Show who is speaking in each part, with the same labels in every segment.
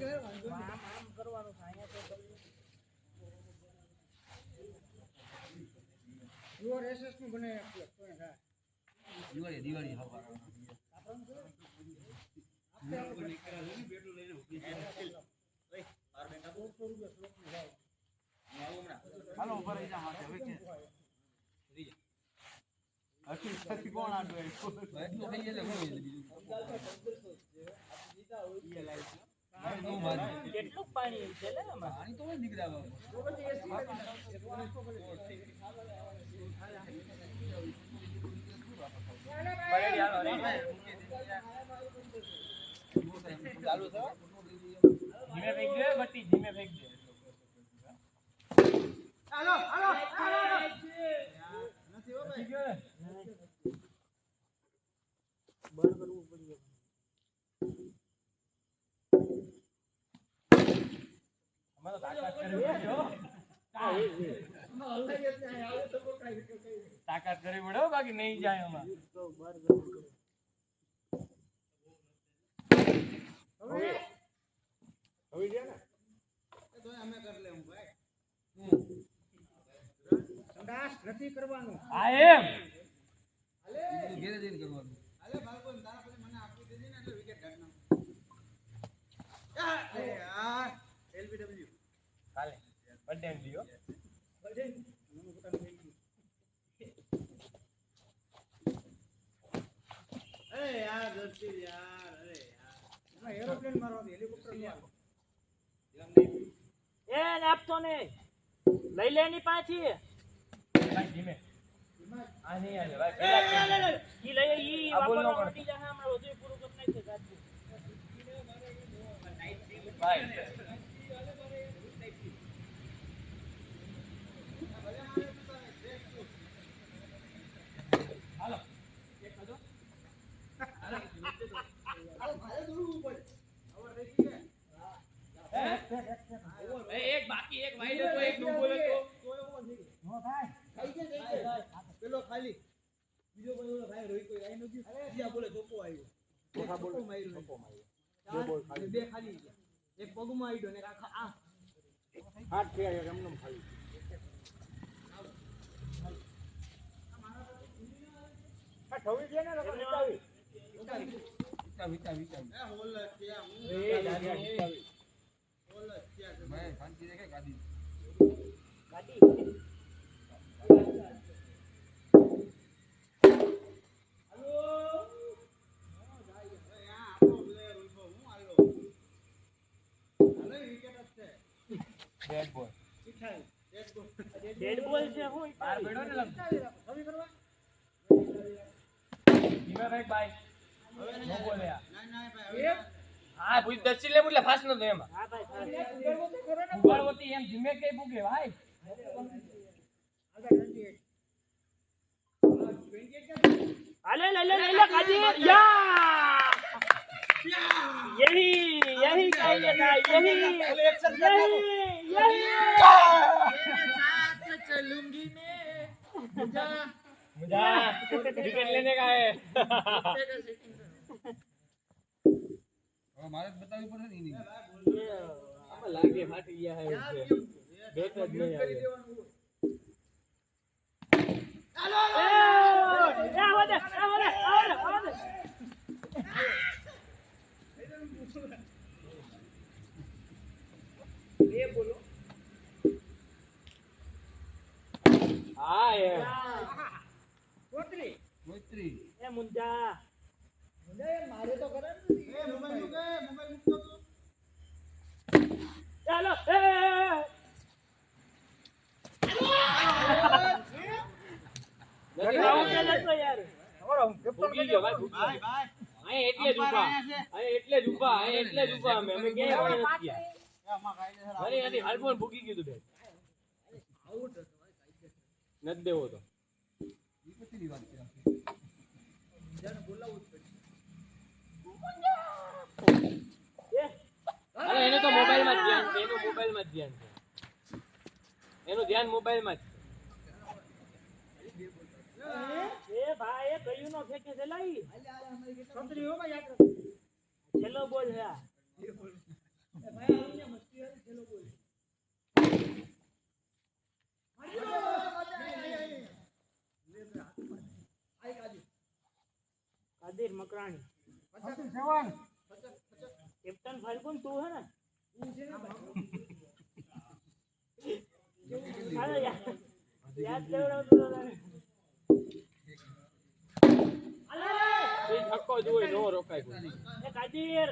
Speaker 1: આમ કરવાનું છે અહીંયા તો યોર એસએસ નું બને આપ્યો તો હા દિવાળી હવા હાલો ઉપર રહી જા માટે હવે કે અખિલ સખી કોણ આડો એટલું થઈ જાય ને બીજું કેટલું પાણી છે ને પાણી તો નીકળાવે તો પછી એસી ચાલુ છે ધીમે ફેંક દે બટ્ટી ધીમે ફેંક દે હાલો હાલો નથી હો ભાઈ બંધ કરવું પડશે અમારો તાકાત કરવી પડ્યો તાકાત કરવી પડ્યો બાકી નહીં જાય અમાર તો બહાર હવે ગયા ને તો અમે કરી લે હું ભાઈ સંડાસ નથી કરવાનું હા એમ હાલે ઘેરે જઈને કરવાનું હાલે બાળકો તારા પછી મને આપી દેજે ને એટલે વિકેટ કાઢ નાખ યાર એલબીડબ્લ્યુ હાલે બર્થડે લીયો બર્થડે મને પોતાનું થઈ ગયું અરે યાર જલ્દી યાર અરે યાર એરોપ્લેન મારવા હેલિકોપ્ટર મારવા એ આપતો ને લઈ લેની પાછી ભાઈ ધીમે આ નહીં આલે ભાઈ ઈ લઈ ઈ વાપરવા મટી જા હમણાં ઓજે પૂરું કરી નાખે ગાડી ભાઈ હાલો એક કાઢો હાલો ભાઈ દોડવું પડે હવે રેડી છે એક બાકી એક વાઈડ હતો એક નો બોલે તો નો થાય થઈ જાય પેલો ખાલી બીજો કોઈ ભાઈ રોઈ કોઈ આઈ નથી બીજા બોલે ધોકો આવ્યો ધોકા બોલ માર્યો ધોકો માર્યો બે બોલ ખાલી બે ખાલી એક પગમાં આઈડો ને આખા આ હાથ છે એમનેમ ખાલી આ ઠવી દે ને વિટાવી વિટાવી એ હોલ ત્યાં હું એ દાદી मैं शांति देखे गाड़ी गाड़ी हेलो जाई यहां आपो प्लेयर उनको હું આલો હાલે વિકેટ છે ડેડ બોલ ઈઠાઈ ડેડ બોલ છે હું બાર બેડો ને લમ કરવા ધીમે ભાઈ બાય નો બોલે આ ના ભાઈ હા ભૂલ દસી લે એટલે ફાસ ન દે એમાં હા ભાઈ ઉગાડવતી એમ ધીમે કઈ ભૂગે ભાઈ હાલે લે કાજી યા यही चाहिए था यही साथ चलूंगी मैं मुझे विकेट लेने का है मारे बतावी પડે ને ઈ આમાં લાગે ફાટી ગયા હે બેટ જ નહીં આવે હાલો આવો ये बोलो हाँ ये मोत्री ये मुंजा ये मारे तो करे ये मोबाइल मुक्त तो चलो यार भूगी गयो भाई भाई આય એટલે જ ઊભા અમે ક્યાં પણ નથી ગયા અરે અરે હાલફોન ભૂકી ગયું બે આઉટ નત દેવો તો ઈ કેટલી વાત છે જાને બોલાવું જ પડે અરે એને તો મોબાઈલ માં ધ્યાન છે એનું ધ્યાન મોબાઈલ માં છે એ ભાઈ એ કયું નો ફેંકે છે લઈ સંતરી હો ભાઈ યાદ છેલ્લો બોલ છે આ
Speaker 2: ફાલ્ગુન તું હે ને હાલો યાદ દેવડાવતો તને
Speaker 1: એ ધક્કો જોઈ નો રોકાય કોઈ.
Speaker 2: એ કાદીર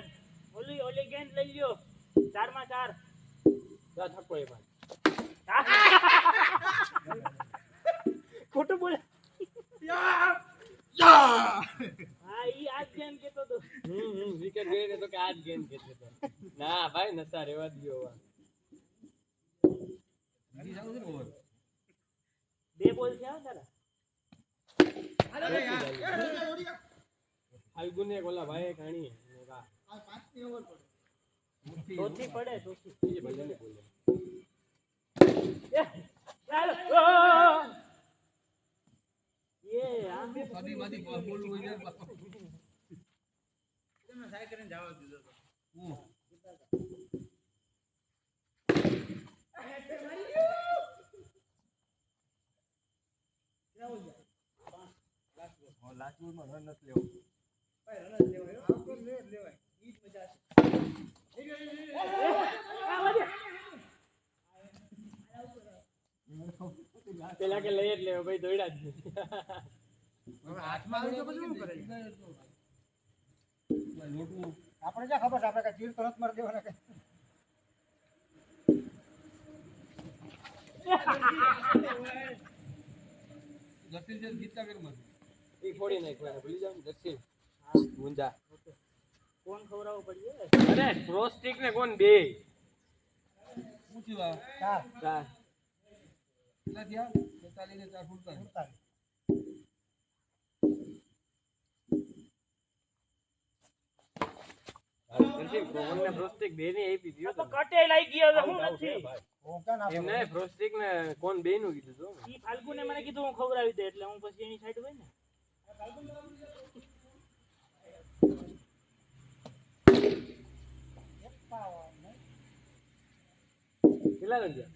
Speaker 2: ઓલી ગેંદ લઈ લ્યો 4 માં 4
Speaker 1: જા ધક્કો એ ભાઈ.
Speaker 2: ખોટું બોલે હા ઈ આજ ગેમ કેતો તો
Speaker 1: વિકેટ ગઈ ને તો કે આજ ગેમ કેતો તો. ના ભાઈ નસા રેવા દ્યો હવે.
Speaker 2: 2 બોલ છે તારા
Speaker 1: ફાલ્ગુને ઓલા ભાઈ કાણી
Speaker 2: ચોથી પડે ચોથી
Speaker 1: એ ભલે બોલે.
Speaker 2: ચાલો એ આમ
Speaker 3: સદી માંથી બોલવું હોય ને તમે સાઈ કરીને જવા દીધો તો લાસ્ટમાં રન નથી લેવો ભાઈ રન જ લેવાય આવતો લેવાય ઈ જ મજા
Speaker 1: પેલા કે લઈ જ લેવો ભાઈ દોડ્યા જ નહીં.
Speaker 3: હવે હાથમાં આવી તો પછી શું કરે લોટવું આપણે ક્યાં ખબર છે આપણે કઈ તીર તો નથી મારી દેવાના કે લસીલ જે ગીતા કર મને
Speaker 1: એ ફોડી નાખ્યો એને ભૂલી જાવ ને દક્ષિણ ગુંજા.
Speaker 2: કોણ ખવડાવવું પડ્યું
Speaker 1: અરે ક્રોસ સ્ટિક ને કોણ બે
Speaker 3: પૂછી વા ચાર
Speaker 1: ચાર
Speaker 3: કેટલા થયા 43 ને 4 ફૂટતા
Speaker 1: દક્ષિણ કોણ ને ક્રોસ સ્ટિક બે ની આપી દીધો
Speaker 2: તો કટે લાગી ગઈ હવે હું નથી
Speaker 1: એમ ને ક્રોસ સ્ટિક ને કોણ બે નું કીધું તો
Speaker 2: ઈ ફાલ્ગુને મને કીધું હું ખવડાવી દે એટલે હું પછી એની સાઈડ હોય ને
Speaker 1: કેટલા રન ગયા?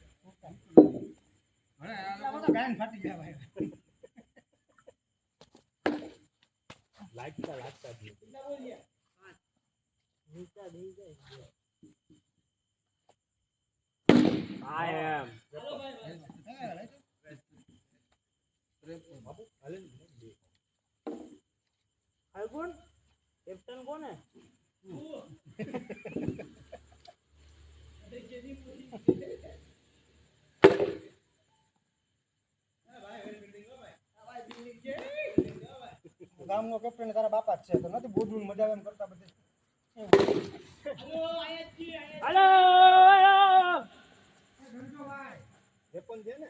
Speaker 3: હવે આ તો ગાયન ફાટી ગયા ભાઈ
Speaker 1: લાગતા જ
Speaker 2: નીચા દઈ જાય
Speaker 1: I am.
Speaker 2: ફાલ્ગુન કેપ્ટન કોણ હે
Speaker 3: ગામનો કેપ્ટન તારા બાપા જ છે તો નથી બોધું મજા આવે એમ કરતા બધે
Speaker 2: હાલો
Speaker 3: એ પણ છે ને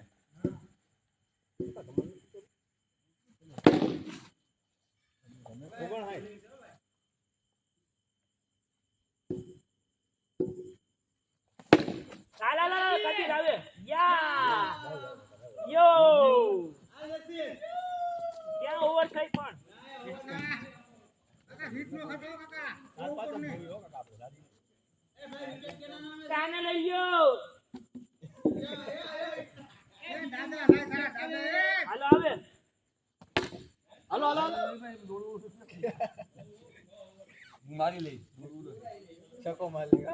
Speaker 2: લા કાદી આવે યા યો ક્યાં ઓવર થઈ પણ કાને લઈ ગયો હાલો આવે
Speaker 1: હાલો
Speaker 3: મારી લઈ
Speaker 1: ચકો મારી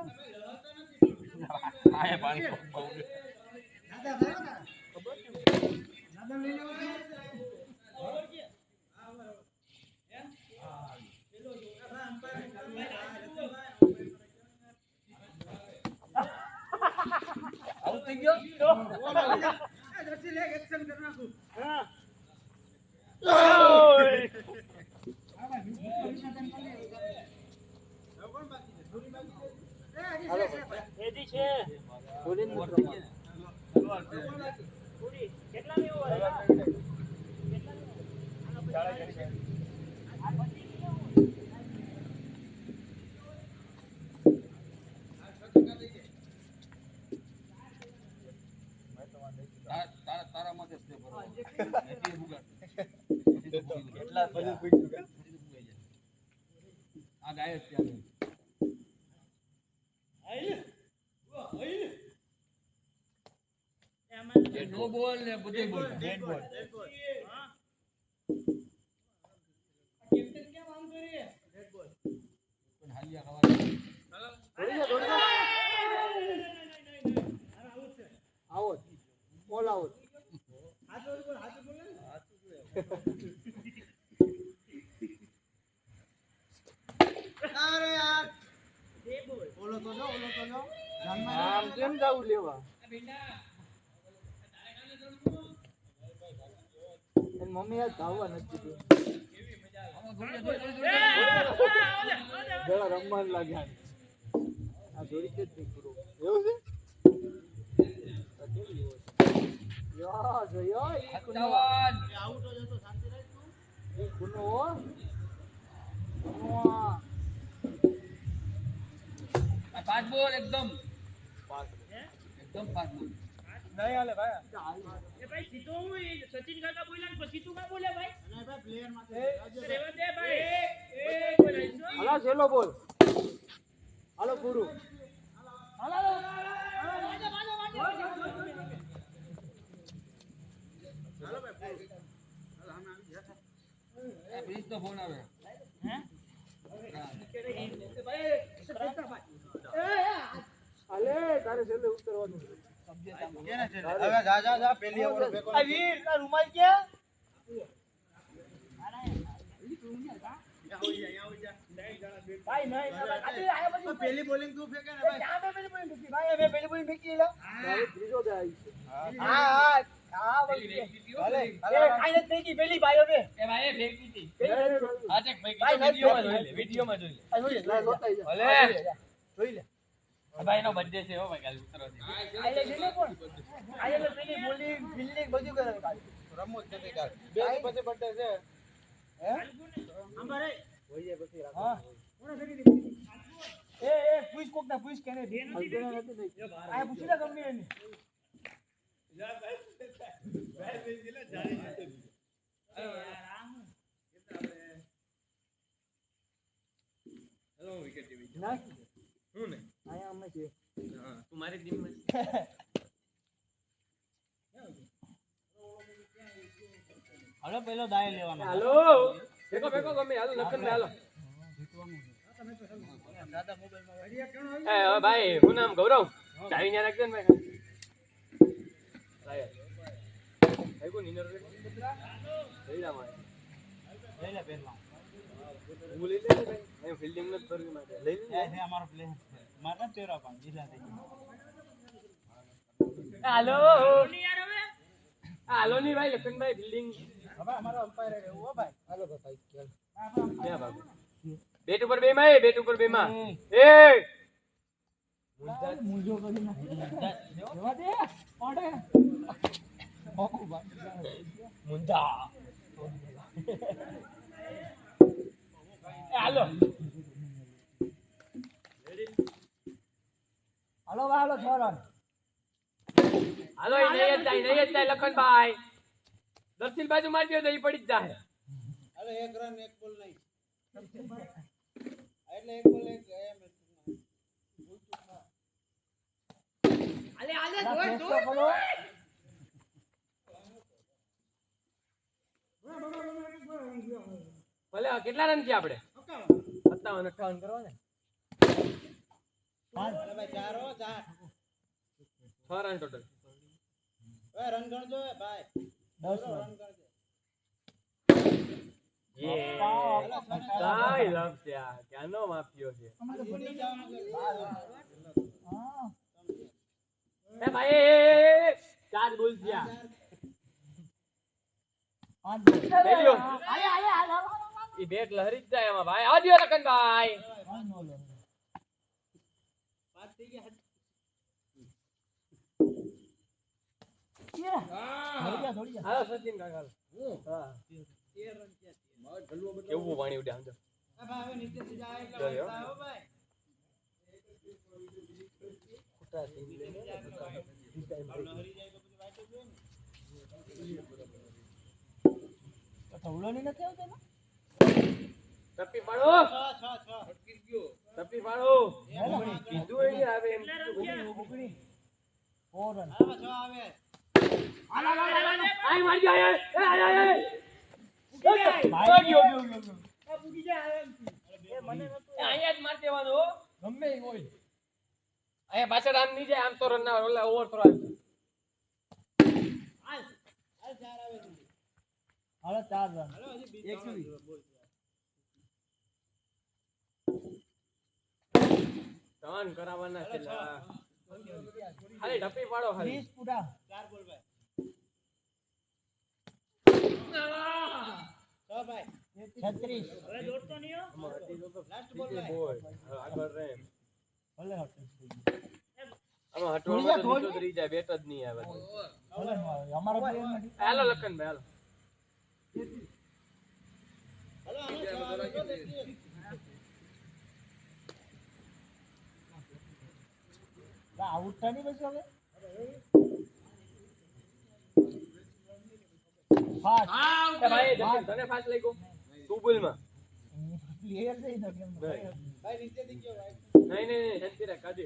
Speaker 1: આય પાણી
Speaker 3: આઉટ થઈ ગયો જર્સી લે એક્શન કર નાખું
Speaker 2: હા એજી છે પૂરી કેટલા ની ઓવર
Speaker 3: તારા મતે છે બરોબર
Speaker 1: કેટલા બધું પૂછ્યું
Speaker 3: આ ગાય જ ત્યાં નો બોલ ને બધે બોલ ડેડ બોલ કેપ્ટન કેમ આમ કરે ડેડ બોલ પણ હાલિયા ખવા ઓલો તો જો ધ્યાનમાં
Speaker 1: આમ કેમ જાવું લેવા એન મમ્મી આજ ધાવવા નથી જરા રમવા લાગ્યા આ જોડી છે જ નહીં પૂરો એવું છે યા જોયો ઈ કુનો
Speaker 3: આઉટ જ હતો શાંતિ રાખ તું
Speaker 1: ઈ કુનો
Speaker 4: આ પાંચ બોલ એકદમ
Speaker 1: પાસ
Speaker 4: પાંચ બોલ
Speaker 3: નહીં હાલે ભાઈ
Speaker 2: એ ભાઈ સીધો હું સચિન કાકા બોલ્યા ને પછી તું કા બોલે ભાઈ
Speaker 3: અને ભાઈ પ્લેયર માટે
Speaker 2: રેવા દે ભાઈ એ બોલાઈશું
Speaker 1: હાલો છેલ્લો બોલ હાલો પૂરું
Speaker 4: પ્લીઝ તો ફોન આવે
Speaker 1: હાલે તારે છેલ્લે ઉતરવાનું
Speaker 3: કેને છે હવે જા પેલી ઓવર ફેંકો
Speaker 2: આ વીર તાર રૂમાલ ક્યાં ભાઈ નહીં આયા પછી
Speaker 3: પેલી બોલિંગ તું ફેંકે ને ભાઈ
Speaker 2: ક્યાં પેલી બોલી મૂકી ભાઈ મેં પેલી બોલી મૂકી લો
Speaker 1: તારે ત્રીજો દે આવી છે
Speaker 2: હા બોલી
Speaker 3: હાલે
Speaker 2: એ ખાઈ નથી ફેંકી પેલી ભાઈ હવે
Speaker 4: એ ભાઈ એ ફેંકી હતી
Speaker 2: ભાઈ
Speaker 4: ચેક
Speaker 2: ભાઈ,
Speaker 4: વિડિયોમાં જોઈ લે વિડિયોમાં જોઈ લે
Speaker 2: જોઈ લે
Speaker 1: લોતાઈ જા
Speaker 4: ભલે
Speaker 2: જોઈ લે
Speaker 4: ભાઈ એનો બર્થડે છે હો ભાઈ કાલે ઉતરો દે
Speaker 2: આલે છે ને કોણ આલે પેલી બોલી બિલ્ડિંગ બધું કરે ભાઈ
Speaker 3: રમો જ નથી કાલ
Speaker 1: બે દી પછી બર્થડે છે
Speaker 2: અંબારે
Speaker 1: હોઈ જાય પછી રાખો
Speaker 2: હા એ પૂછ કોક ના પૂછ કેને બે નથી આ પૂછી લે ગમે એને
Speaker 1: ના
Speaker 4: હું ને
Speaker 1: આયા અમે છે
Speaker 4: હા તું મારી ટીમમાં
Speaker 2: હાલો પેલો દાય લેવાનો
Speaker 1: હાલો ભેગો ભેગો ગમે હાલો લખન હાલો
Speaker 3: દાદા મોબાઈલ માં
Speaker 1: એ હવે ભાઈ હું નામ ગૌરવ ચાવી ન્યા રાખજો ને ભાઈ ભાઈ કોણ નિનર રે લઈ લા મારે
Speaker 2: લઈ લે પેલા
Speaker 1: હું લઈ લે ભાઈ એ ફિલ્ડિંગ ન કરવી માટે લઈ લે
Speaker 2: એ અમારો પ્લે મારા તેરા પાન જીલા થઈ
Speaker 1: હાલો હાલો ની ભાઈ લખનભાઈ ફિલ્ડિંગ
Speaker 3: હવે અમારો અમ્પાયર રહેવું હો ભાઈ હાલો ભાઈ ચાલ
Speaker 1: બે બાબુ બેટ ઉપર બે માં બેટ ઉપર બે માં એ
Speaker 2: મુજો કરી ના જવા દે પાડે ઓકો
Speaker 1: મુંજા
Speaker 2: હાલો હાલો હાલો છોરા
Speaker 1: હાલો એ નહીં જ જાય લખનભાઈ દર્શિલ બાજુ મારી દો તો ઈ પડી જ જાય
Speaker 3: હાલો એક રન એક બોલ નહીં એટલે એક બોલ એક એમ
Speaker 2: આલે દોડ
Speaker 1: ભલે કેટલા રન છે આપણે 57 58 કરવા ને
Speaker 3: અરે ભાઈ ચાર હો ચાર
Speaker 1: 6 રન ટોટલ
Speaker 3: એ રન ગણજો એ ભાઈ
Speaker 2: 10
Speaker 3: રન ગણજો
Speaker 1: યે કાઈ લવ છે આ ક્યાંનો માપ્યો છે એ ભાઈ ચાર બોલ થયા બેલ્યો ઈ બેટ લહરી જ જાય એમાં ભાઈ આજો લખનભાઈ
Speaker 3: પાંચ થઈ ગયા
Speaker 1: હાલો સચિન કાકા હા
Speaker 3: 13 રન થયા
Speaker 1: કેવું પાણી ઉડે આમ તો
Speaker 3: એ ભાઈ હવે નીચે થી જાય એટલે
Speaker 1: જોયો.
Speaker 3: હો ભાઈ હરી જાય તો પછી વાઈટ જ હોય ને
Speaker 2: થવલો ની નથી આવતો ને
Speaker 1: ટપ્પી પાડો
Speaker 3: 6 અટકી ગયો
Speaker 1: ટપ્પી પાડો
Speaker 3: એ
Speaker 1: કીધું એ આવે એમ
Speaker 2: બુકડી ઓરન
Speaker 3: હવે 6 આવે
Speaker 1: આઈ મારી જાય એ આય અહીંયા જ માર દેવાનો હો ગમે ઈ હોય અહીંયા પાછળ આમ નહીં જાય આમ તો રન ના ઓલા ઓવર થ્રો આવે
Speaker 3: હાલ ચાર આવે છે
Speaker 2: હાલો 4 રન
Speaker 3: હાલો હજી
Speaker 2: 120.
Speaker 3: બોલ
Speaker 1: ટર્ન કરાવવાના છે ખાલી ઢપી પાડો ખાલી
Speaker 3: 30 પૂરા
Speaker 2: 4 બોલ ભાઈ ભાઈ
Speaker 3: 36
Speaker 2: હવે દોડતો નહીં હો લાસ્ટ બોલ ભાઈ
Speaker 1: બોલ આગળ રહે
Speaker 3: ભલે
Speaker 1: આમાં હટવામાં તો નીચો જ રહી જાય બેટ જ નહીં આવે
Speaker 3: ભલે અમારા પ્લેયર નથી
Speaker 1: હાલો લખનભાઈ હાલો
Speaker 2: હલો આનો જવાબ દેખીએ
Speaker 3: આઉટ થાય નહીં પછી હવે ફાસ્ટ
Speaker 1: એ ભાઈ જમીન તને ફાસ્ટ લાગ્યો તું બોલમાં
Speaker 3: પ્લેયર છે ને કેમ
Speaker 2: ભાઈ નીચે થી ગયો ભાઈ
Speaker 1: નહીં શાંતિ રાખ કાજે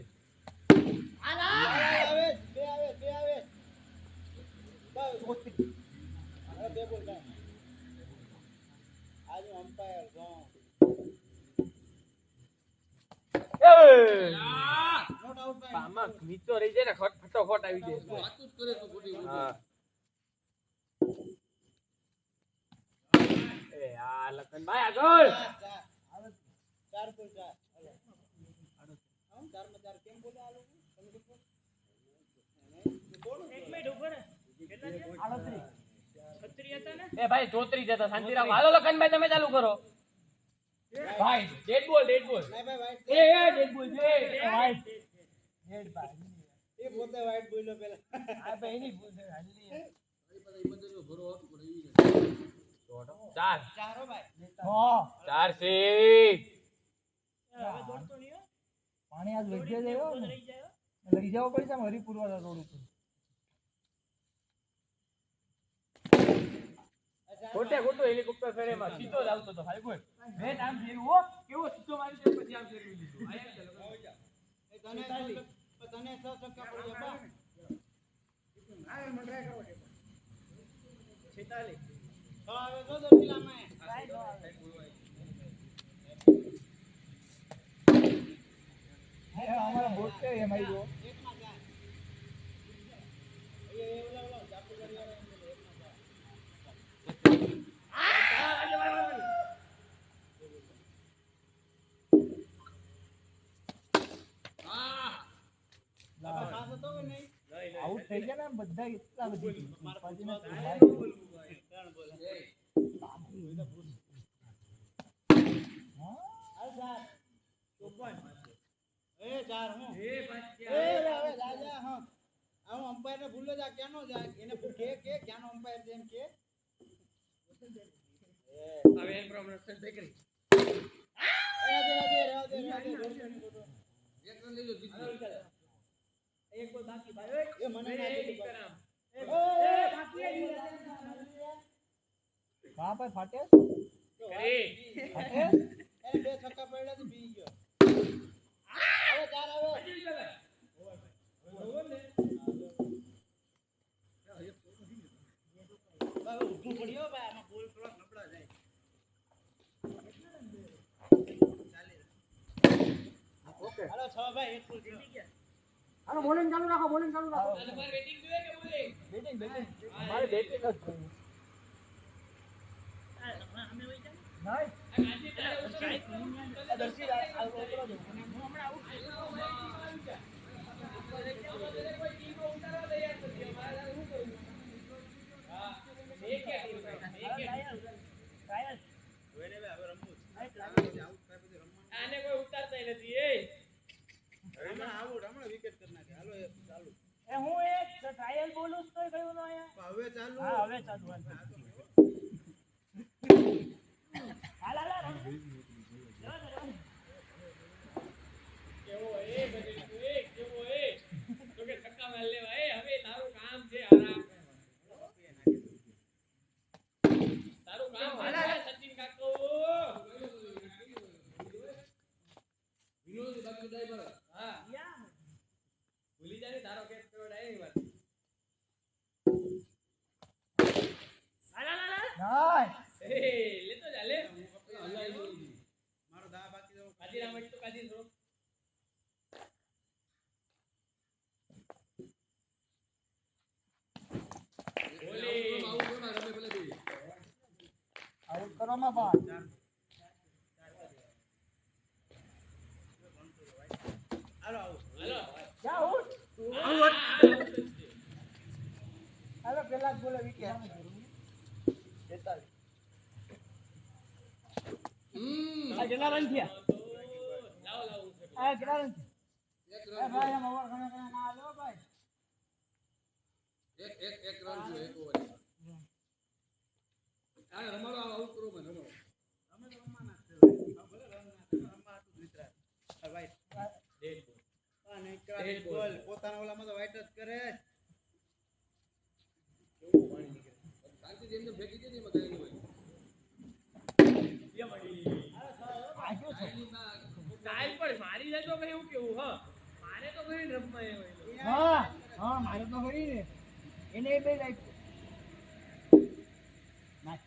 Speaker 2: આવે બે આવે બસ હવે બે બોલ ભાઈ આજે અમ્પાયર ગો નોટ આઉટ ભાઈ
Speaker 1: આમાં નીચો રહી જાય ને ફટોફટ આવી જાય હા એ આ લખનભાઈ આગળ
Speaker 2: 4 બોલ 4 હલો આમ 4 માં 4 કેમ બોલે આ લોકો તમે કોણ એક મિનિટ ઉપર કેટલા છે 38 હતા ને
Speaker 1: એ ભાઈ 34 જતા શાંતિ રાખો હાલો લખનભાઈ તમે ચાલુ કરો ભાઈ ડેડ બોલ
Speaker 2: નહીં ભાઈ વાઈટ
Speaker 1: એ ડેડ બોલ છે
Speaker 3: વાઇટ હેડ બાય
Speaker 2: એ પોતે વાઈટ બોલ્યો પેલા
Speaker 3: આ ભાઈ એની ભૂલ છે હાલી
Speaker 1: ચાર
Speaker 2: ચારો ભાઈ
Speaker 3: હા
Speaker 1: ચાર છે
Speaker 2: હવે દોડતો નહીં હો
Speaker 3: પાણી આજ વજ્જે દેવો ને
Speaker 2: રહી જાય
Speaker 3: લઈ જવો પડશે આમ હરિપુરવાળા રોડ ઉપર
Speaker 1: ખોટે ખોટો હેલિકોપ્ટર ફેરેમાં સીધો જ આવતો હતો ભાઈ બોલ મેં આમ જોયું હો કેવો સીધો મારી દે પછી આમ ફેરવી લીધું
Speaker 2: તને 6 છક્કા પડી ગયા હવે જો દોડલામાં
Speaker 3: હે અમારા બોટ છે એમ આવી ગયો
Speaker 2: એકમાં 4 એ ઓલા જાપુ કરી આવે
Speaker 3: આઉટ થઈ ગયા ને બધા એટલા બધી પાજીને
Speaker 2: અમ્પાયર ને ભૂલો જા ક્યાંનો જાય એને કે ક્યાંનો અમ્પાયર છે એમ કે
Speaker 4: હવે એમ પ્રોબ્લેમ છે બેકરી
Speaker 2: એક બોલ બાકી ભાઈ એ મને ના દીધું
Speaker 3: હા ભાઈ ફાટે
Speaker 1: કરી
Speaker 3: ફાટે
Speaker 2: એને બે છક્કા પડ્યા તો બી ગયો હવે 4 આવે ભાઈ ઊભું પડ્યો ભાઈ આમાં બોલ થોડો નબળા જાય
Speaker 1: ઓકે
Speaker 2: હાલો 6 ભાઈ એક બોલ જીતી ગયા
Speaker 3: હાલો બોલિંગ ચાલુ રાખો
Speaker 1: તમારે બેટિંગ જોઈએ કે બોલિંગ
Speaker 3: બેટિંગ
Speaker 1: મારે બેટિંગ જ જોઈએ
Speaker 2: અમે વઈ જાય
Speaker 3: નાઈસ દર્શી આ ઉતરો દો
Speaker 1: આને કોઈ ઉતારતા નથી એ
Speaker 2: હમણાં વિકેટ કરી નાખે હાલો ચાલુ
Speaker 3: એ હું એક ટ્રાયલ બોલું તો કયું ન આયા
Speaker 2: હવે ચાલુ
Speaker 3: હા હવે ચાલુ હાલ હાલ હાલ
Speaker 1: કેવો એ બધી કેવો એ તો કે છક્કા માર લેવા એ હવે તારું કામ છે આરામ તારું કામ હાલા સચિન કાકો વિનોદ બાકી ડ્રાઈવર હા ભૂલી જાને તારો કેસ કરો ડાયરી વાત
Speaker 3: નાઈસ
Speaker 1: એ લેતો જા લે
Speaker 2: મારો દા બાકી દો
Speaker 1: કાજી રામડી તો કાજી થોડો
Speaker 3: આઉટ કરવામાં બાદ
Speaker 2: આ કેટલા રન થયા? આ કેટલા રન થયા? એ ભાઈ આમ ઓવર ઘણા ઘણા ના આલો ભાઈ.
Speaker 4: એક રન છે એક ઓવર આ રમાડો આઉટ કરો મને રમાડો
Speaker 2: અમે તો રમવાના છે ભલે રન ના રમવા હતું વિતરા આ ભાઈ
Speaker 1: ડેડ બોલ.
Speaker 2: આ નહીં બોલ પોતાના ઓલામાં તો વાઈટ જ કરે.
Speaker 4: શાંતિ જેમ ભેગી દે ને એમાં કઈ નહીં
Speaker 1: સ્ટાઇલ પર મારી જાય તો ભાઈ એવું કેવું હા મારે તો ભાઈ રમવા એ હોય
Speaker 2: હા હા મારે તો ખરી ને એને બે લાઈટ ના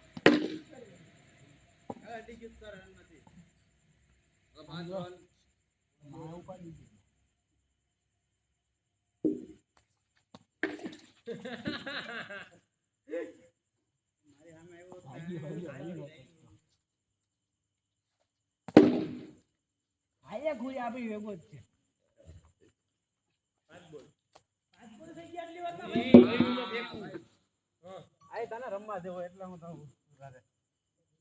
Speaker 2: આ ટિકિટ કર રન નથી
Speaker 4: હવે 5 રન
Speaker 2: મારા ઉપાડી દીધી. મારી સામે આવ્યો આયા ખુરી આપી વેગો જ છે. 5 બોલ થઈ ગયા આટલી વારમાં આય તને રમવા દેવો એટલે હું તો ઘરે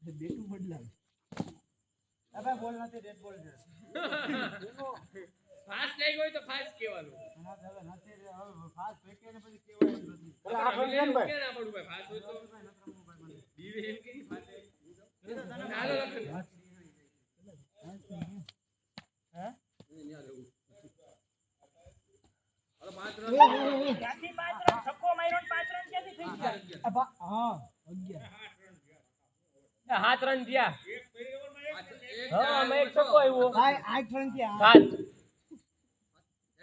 Speaker 2: બેટું બદલાવ. હવે બોલ નથી રેડ બોલ છે.
Speaker 1: ફાસ્ટ લાગી હોય તો ફાસ્ટ કહેવાનું
Speaker 2: ના હવે નથી હવે ફાસ્ટ ફેંકે ને પછી કેવાય નથી.
Speaker 1: એટલે આ ફોન કેમ ભાઈ કેના પડું ભાઈ ફાસ્ટ હોય તો દીવે એમ કે ફાસ્ટ ચાલો લખન
Speaker 2: હે
Speaker 4: ન્યા લેવું હવે 5 રન
Speaker 2: ક્યાંથી 5 રન છક્કો માર્યો ને 5 રન ક્યાંથી થઈ ગયા? હા 11
Speaker 1: 7 રન થયા
Speaker 4: એક
Speaker 1: હા અમે એક છક્કો આવ્યો
Speaker 2: ભાઈ 8 રન થયા.
Speaker 1: 7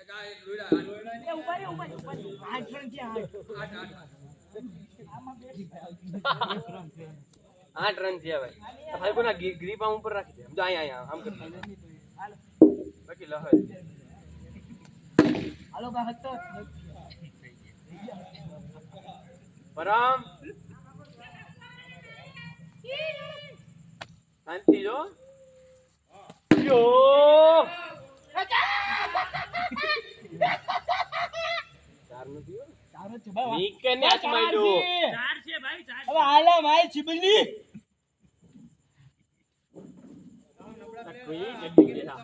Speaker 4: એક આ એક લોયડા
Speaker 2: એ ઉભા રે 8 રન થયા.
Speaker 1: 8 રન થયા ભાઈ તો ભાઈ કોના ગ્રીપ આમ ઉપર રાખી દે જો અહીંયા આમ કરી બાકી લહર
Speaker 2: હાલો ભાઈ હતો
Speaker 1: પરમ શાંતિ જો યો ચાર નથી હો
Speaker 2: ચારો છે ભાઈ.
Speaker 1: નીકે ને હાથ માંડ્યો
Speaker 2: 4 છે ભાઈ 4. હવે હાલો ભાઈ ચીબલી
Speaker 1: કોઈ જલ્દી ગયા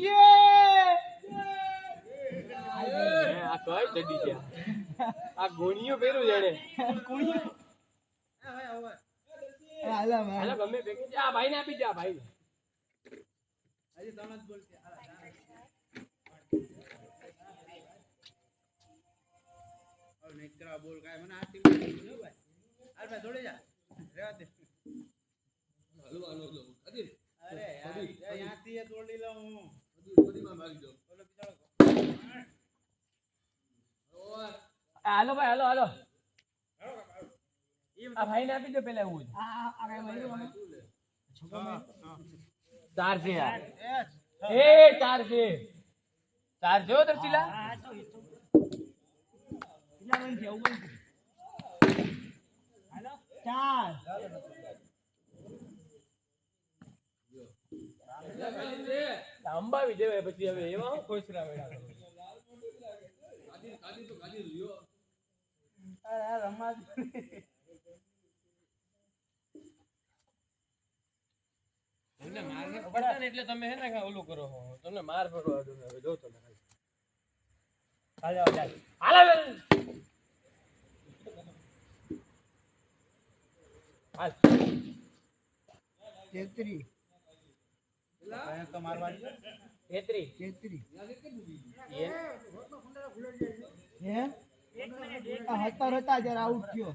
Speaker 2: યે
Speaker 1: આ કઈ જડી છે આ ગોણીઓ પહેરું જાણે
Speaker 2: કુણી હાલો ભાઈ
Speaker 1: હાલો ગમે ભેગી છે આ ભાઈને આપી દે આ ભાઈને
Speaker 2: હજી તમે જ બોલતી હવે નેકરા બોલ કાય મને આ ટીમ ન ભાઈ હાલ ભાઈ દોડી જા રેવા દે.
Speaker 4: હલવાનો લો કદીર
Speaker 2: અરે યાર ત્યાંથી એ તોડી લઉં હું
Speaker 4: બદીમાં મારી દો
Speaker 2: ઓલો બિચારો
Speaker 4: ઓવર
Speaker 1: હાલો ભાઈ હાલો હાલો આ ભાઈને આપી દો પેલા એવું
Speaker 2: આ કઈ માર્યું અમે છોકરો
Speaker 1: ચાર છે યાર
Speaker 2: એસ
Speaker 1: એ ચાર છે દર્શિલા
Speaker 2: આ તો એ તો કેટલા રન થયા ઉભો હાલો 4
Speaker 1: અંબાવી દેવાય પછી હવે એવા હું ખુશ રાવે
Speaker 4: કાદી તો કાદી લ્યો
Speaker 2: અરે રમવા
Speaker 1: તમને માર ન પડતા ને એટલે તમે હે ને ઓલું કરો છો તમને માર પડવા દો હવે જો તમે
Speaker 2: હાલો
Speaker 1: હાલો હાલ
Speaker 2: 33 તો મારવાની
Speaker 1: 33
Speaker 2: હે આ હતા હતા જરા આઉટ થયો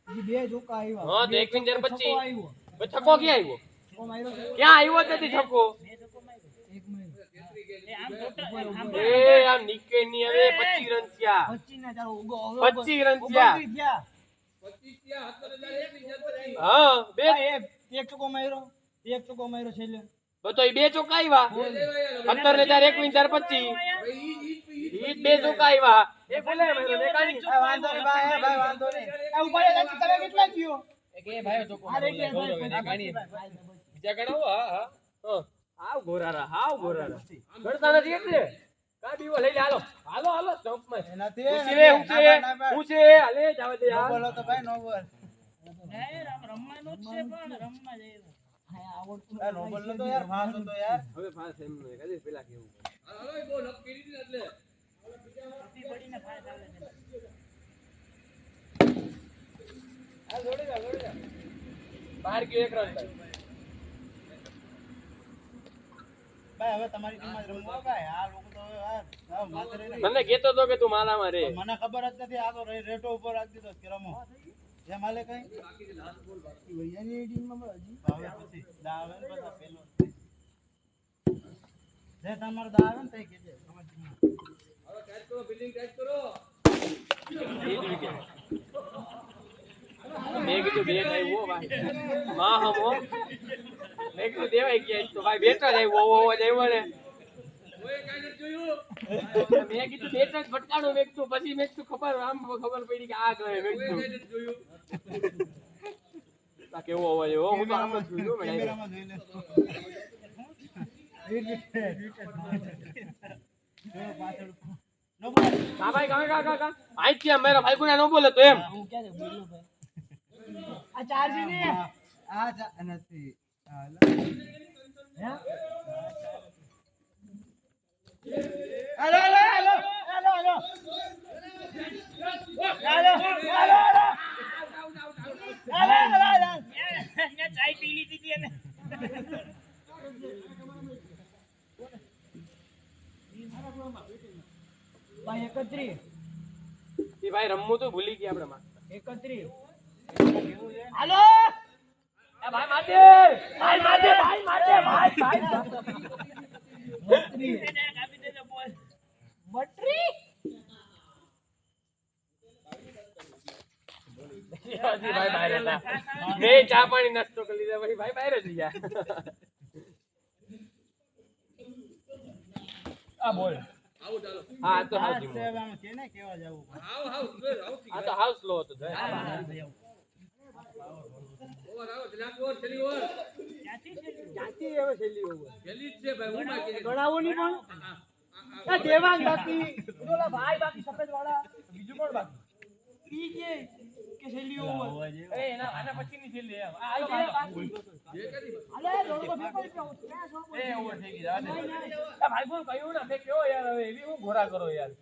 Speaker 2: હજી બે જોકા આવ્યા
Speaker 1: હા તો 1 મિનિટ
Speaker 2: છક્કો
Speaker 1: 25
Speaker 2: આવ્યો
Speaker 1: છક્કો ક્યાં આવ્યો
Speaker 2: છક્કો માર્યો છે.
Speaker 1: ક્યાં આવ્યો જ નથી છક્કો
Speaker 2: એક મિનિટ
Speaker 1: એ આમ નીકે ની હવે 25 રન થયા
Speaker 2: 25 ના ચાલો ઉગો
Speaker 1: 25 રન થયા
Speaker 4: 25 ત્યાં 17000
Speaker 1: હા બે
Speaker 2: એક ચોકો માર્યો છેલ્લે
Speaker 1: તો એ બે ચોકા આવ્યા 17 ને 4 21 4 25 ઈ બે ચોકા આવ્યા એ બોલે મેરો ને કાની
Speaker 2: વાંધો નહીં ભાઈ વાંધો નહીં આ ઉભા રહે તમે કેટલા ગયો
Speaker 1: કે ભાઈ ચોકો
Speaker 2: આ રેડી
Speaker 1: બીજા ગણાવો હા હાવ ગોરારા ગણતા નથી એટલે કા બીવો લઈ લે હાલો હાલો હાલો સ્ટોપમાં
Speaker 2: એનાથી
Speaker 1: હું છે હાલે જાવ દે યાર
Speaker 2: બોલો તો ભાઈ નો બોલ
Speaker 5: રમવાનું જ છે પણ રમવા જઈએ
Speaker 2: નો બોલ તો યાર ફાસ હતો યાર
Speaker 1: હવે ફાસ એમ નહીં કદી પેલા કેવું
Speaker 4: હાલો એ બહુ લપ કરી દીધી એટલે
Speaker 5: આપી પડીને ફાસ આવે છે
Speaker 2: આ જોડી જા
Speaker 1: બહાર ગયો એક રન
Speaker 2: ભાઈ હવે તમારી ટીમમાં જ રમવા ભાઈ આ લોકો તો હવે આ માત્ર
Speaker 1: મને કહેતો તો કે તું માલામાં રે
Speaker 2: મને ખબર જ નથી આ તો રેટો ઉપર રાખી દીધો કે રમો જે માલે કઈ ભૈયાની ટીમમાં હજી હવે પછી દા આવે ને પછી પેલો જે તમારો દા આવે ને તઈ કહેજે અમારી ટીમમાં
Speaker 4: હવે ટાઈટ કરો બિલ્ડિંગ ટાઈટ કરો
Speaker 1: મેં કીધું બેટ આવ્યો ભાઈ માં હમો મેં કીધું દેવાય ગયા તો ભાઈ બેટ જ આવ્યો ઓવો જ આવ્યો ને
Speaker 4: કોઈ કાઈ નથી જોયું
Speaker 1: મેં કીધું બેટ જ ભટકાણો મેં કીધું પછી મેં કીધું ખબર પડી કે આ કહે મેં
Speaker 4: કોઈ
Speaker 1: કીધું
Speaker 4: કાઈ નથી જોયું
Speaker 1: આ કેવો અવાજ આવ્યો હું તો આમ જ જોયું મેં
Speaker 2: કેમેરામાં જોઈ લે પાછળ નો બોલ
Speaker 1: હા ભાઈ કા આઈ ત્યાં મેરા ભાઈ કોને નો બોલે તો એમ
Speaker 5: હું ક્યારે બોલ્યો ભાઈ આ ચાર્જ ને
Speaker 2: આ નથી હાલો હાલો હાલો હાલો હાલો
Speaker 5: ચાય પી લીધી હતી એને ભાઈ 31
Speaker 1: એ ભાઈ રમવું તો ભૂલી ગયા આપણે માં
Speaker 5: 31 હાલો
Speaker 1: એ ભાઈ માતે
Speaker 5: કાપી દેજો બોલ બટરી
Speaker 1: ભાઈ બહાર હતા મેં ચા પાણી નાસ્તો કરી લીધા પછી ભાઈ બહાર જ ગયા આ બોલ
Speaker 4: આવો ચાલો
Speaker 1: હા આ તો હાઉસ
Speaker 2: આમ કેને કેવા જાવું
Speaker 4: આવો
Speaker 1: આ તો હાઉસ લો હતો જય
Speaker 4: ઓવર આવો જનાબ ઓવર છેલ્લી ઓવર
Speaker 1: ક્યાંથી હવે છેલ્લી ઓવર
Speaker 4: છેલ્લી જ છે ભાઈ હું બાકી
Speaker 5: ગણાવો નહીં પણ
Speaker 1: આ દેવાંગ બાકી ઓલા ભાઈ બાકી સફેદ વાળા બીજું કોણ બાકી
Speaker 5: ઈ કે છેલ્લી ઓવર
Speaker 1: એ એના આના પછીની છેલ્લી એમ આ હાલો બાકી
Speaker 4: જે કરી
Speaker 5: અલે દોડકો ફેંકો ક્યાં છો
Speaker 1: એ ઓવર થઈ ગઈ આ ભાઈ બોલ કયું ના ફે કેવો યાર હવે એવી હું ઘોડા કરો યાર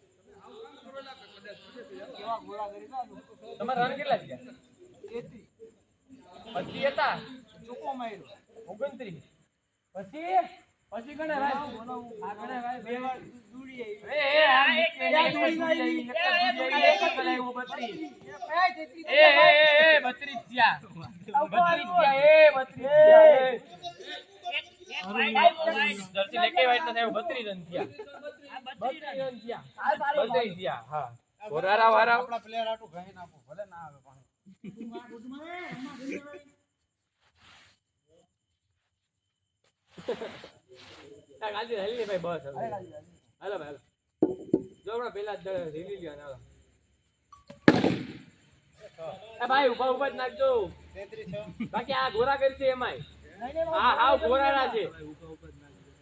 Speaker 5: કેવા ગોળા કરી દો
Speaker 1: તમારા રન કેટલા થયા
Speaker 5: 33
Speaker 1: પછી હતા
Speaker 5: ચૂકો માર્યો
Speaker 1: 29 પછી ગણે ભાઈ આ ગણે ભાઈ બે વાર
Speaker 5: દૂડી
Speaker 1: એ આ એક દૂડી જર્સી લેકે વાઈટ ના થાય 32 રન થયા હા ઘોરારા વારા
Speaker 2: આપણા પ્લેયર આટું ઘાઈ નાખો ભલે ના આવે પાણી
Speaker 1: આજે હેલી ભાઈ બસ હવે હાલો ભાઈ જો હમણાં પેલા જ હેલી લ્યો હાલો એ ભાઈ ઉભા જ નાખજો
Speaker 2: 33
Speaker 1: બાકી આ ઘોરા કરશે એમાંય આ હાવ ઘોરારા છે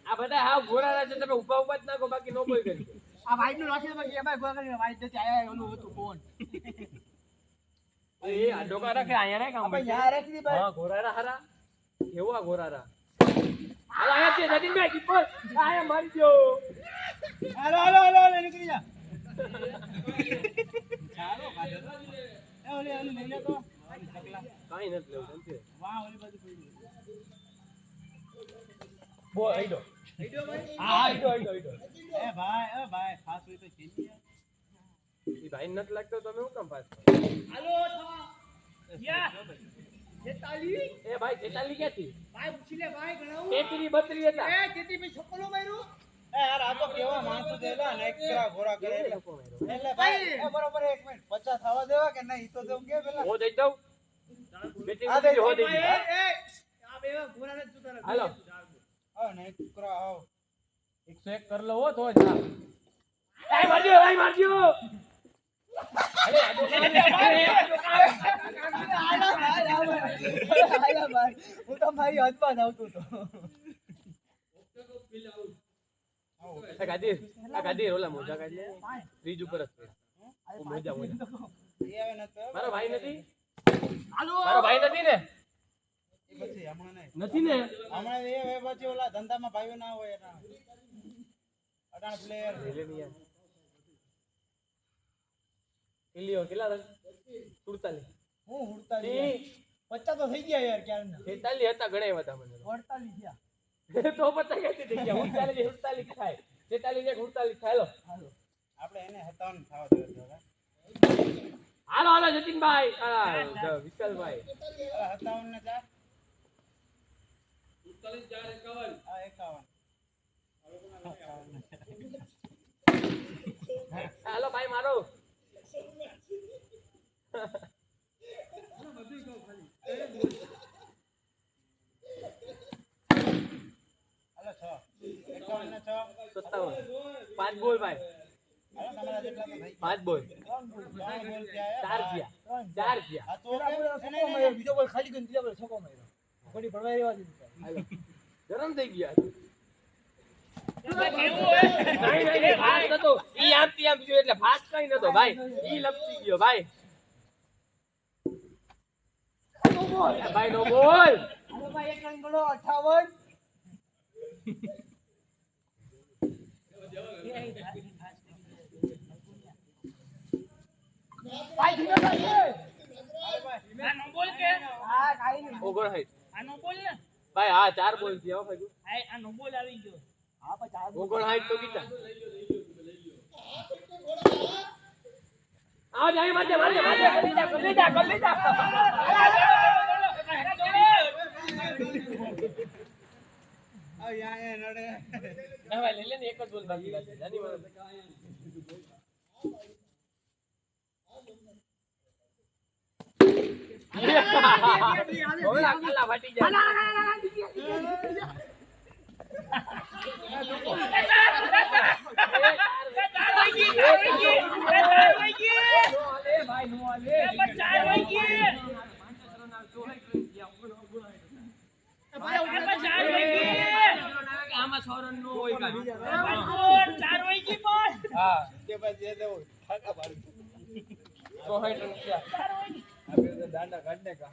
Speaker 1: આ બધા હાવ ઘોરારા છે તમે ઉભા જ નાખો બાકી નો કોઈ કરી
Speaker 5: આ વાઈટ નું રાખી બાકી એમાં ગોળ કરીને વાઈટ જતી આયા ઓલું હતું ફોન
Speaker 1: એ આ ડોકા રાખે આયા ને કામ
Speaker 5: આપણે યાર રાખી દી ભાઈ
Speaker 1: હા ઘોરારા હારા કેવા ઘોરારા હાલો આયા છે જતીનભાઈ કીપર આયા મારી દો
Speaker 2: હાલો હાલો હાલો નીકળી જા ચાલો કાઢો એ ઓલી ઓલી લઈ લે તો ચકલા
Speaker 1: કાઈ નથી લેવું સમજે
Speaker 2: વાહ ઓલી બાજુ પડી
Speaker 1: બો આઈડો હા આઈડો
Speaker 2: એ ભાઈ ખાસ હોય તો ચીલી
Speaker 1: ઈ ભાઈ નથી લાગતો તમે હું કામ પાસ
Speaker 5: હાલો યા 46
Speaker 1: એ ભાઈ 46 ક્યાંથી
Speaker 5: ભાઈ પૂછી લે ભાઈ ગણાવું
Speaker 1: 33 32 હતા
Speaker 5: એ કેતી ભાઈ છોકરો માર્યું
Speaker 2: એ યાર આ તો કેવા માણસો દેલા નેકરા ઘોડા કરે એટલે ભાઈ એ બરોબર 1 મિનિટ 50 થવા દેવા કે નહીં તો દેવું કે પેલા
Speaker 1: હો દઈ દઉં બેટિંગ
Speaker 2: આ દઈ
Speaker 1: હો દઈ
Speaker 5: એ આ બે ઘોડાને જ જુતા
Speaker 1: હાલો
Speaker 2: આવ નેકરા આવ
Speaker 1: 101 કર લો હો તો જ હા આય મારજો અરે
Speaker 2: હું તો મારી હાથમાં જ આવતો તો
Speaker 1: આ ગાદી ઓલા મોજા કાઢ લે ત્રીજ ઉપર જ છે. ઓ મોજા
Speaker 2: એ આવે ને તો
Speaker 1: મારો ભાઈ નથી
Speaker 5: હાલો
Speaker 1: મારો ભાઈ નથી ને
Speaker 2: એ પછી હમણાં નહીં
Speaker 1: નથી ને
Speaker 2: હમણાં એ હવે પછી ઓલા ધંધામાં ભાઈઓ ના હોય એના અડાણ પ્લેયર
Speaker 1: લે ને યાર કિલ્લીઓ કેટલા રન 47
Speaker 5: હું હુડતા લી 50 તો થઈ ગયા યાર ક્યારના
Speaker 1: 46 હતા ઘણા એવા હતા મને
Speaker 5: 48 ગયા
Speaker 1: તો 50 કેતી થઈ ગયા 47 થાય 46 ને 48 થાય
Speaker 5: હાલો
Speaker 2: આપણે એને 57 થવા દેવો હવે
Speaker 1: હાલો હાલો જતીનભાઈ વિશાલભાઈ
Speaker 2: 57 ને 4
Speaker 4: 47 4 51
Speaker 2: આ 51
Speaker 1: હાલો ભાઈ મારો
Speaker 2: હાલો 6 51 ને 6
Speaker 1: 57 પાંચ બોલ ભાઈ
Speaker 2: હાલો તમારા જેટલા તો થઈ
Speaker 1: પાંચ બોલ
Speaker 2: ગયા 3 બોલ થયા
Speaker 1: ચાર થયા
Speaker 2: આ તો
Speaker 5: છોકો માર્યો બીજો બોલ ખાલી કરીને ત્રીજો બોલ છોકો માર્યો ઘડી ભરવા રહેવા દીધું
Speaker 1: હાલો. ગરમ થઈ ગયા નહીં, ફાસ્ટ નતો. ઈ આમથી આમ ગયો એટલે ફાસ્ટ કઈ નતો ભાઈ ઈ લપસી ગયો ભાઈ ભાઈ નો બોલ
Speaker 5: હાલો ભાઈ એક રન ગણો 58 ભાઈ ધીમે ભાઈ
Speaker 6: આ નો બોલ કે
Speaker 5: હા કાઈ નહીં
Speaker 1: 59
Speaker 6: આ નો બોલ ને
Speaker 1: ભાઈ હા ચાર બોલ થયા ભાઈ
Speaker 6: આ નો બોલ આવી ગયો
Speaker 5: હા પછી ચાર
Speaker 1: 59 તો કીધા આ જાય મારજે કરી લીધા
Speaker 2: આ યા નડે
Speaker 1: ના ભાઈ લે ને એક જ બોલ બાકી છે જાની માર ઓલા કલા ફાટી જાય ભાઈ નો આલે આમાં 6 રન નો હોય કાઈ હા
Speaker 2: તે પછી જે દેવું ઠાકા પાડી
Speaker 1: 64 રન થયા
Speaker 2: આપણે તો દાંડા કાઢને કા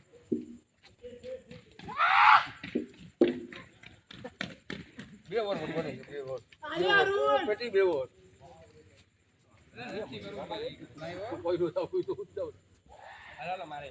Speaker 1: બે ઓવર બને છે બે ઓવર પેટી બે ઓવર કોઈ દો કોઈ દો હાલો મારે